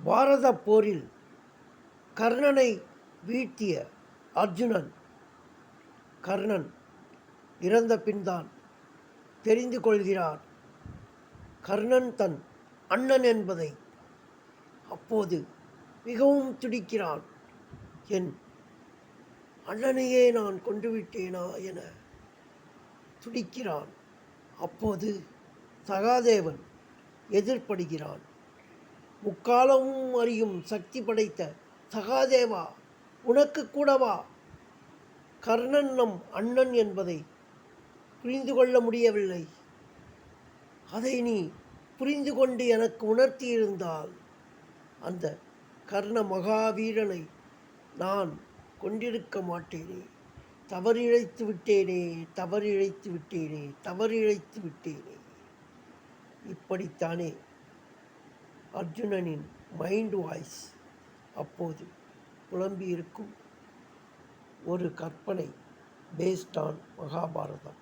பாரத போரில் கர்ணனை வீழ்த்திய அர்ஜுனன் கர்ணன் இறந்த பின்தான் தெரிந்து கொள்கிறான் கர்ணன் தன் அண்ணன் என்பதை. அப்போது மிகவும் துடிக்கிறான். என் அண்ணனையே நான் கொன்றுவிட்டேனா என துடிக்கிறான். அப்போது சகாதேவன் எதிர்ப்படுகிறான். முக்காலமும் அறியும் சக்தி படைத்த சகாதேவா, உனக்கு கூடவா கர்ணன் நம் அண்ணன் என்பதை புரிந்து கொள்ள முடியவில்லை? அதை நீ புரிந்து கொண்டு எனக்கு உணர்த்தியிருந்தால் அந்த கர்ண மகாவீரனை நான் கொண்டிருக்க மாட்டேனே. தவறிழைத்து விட்டேனே, தவறிழைத்து விட்டேனே, தவறிழைத்து விட்டேனே. இப்படித்தானே அர்ஜுனனின் மைண்ட் வாய்ஸ் அப்போது புலம்பியிருக்கும். ஒரு கற்பனை பேஸ்ட் ஆன் மகாபாரதம்.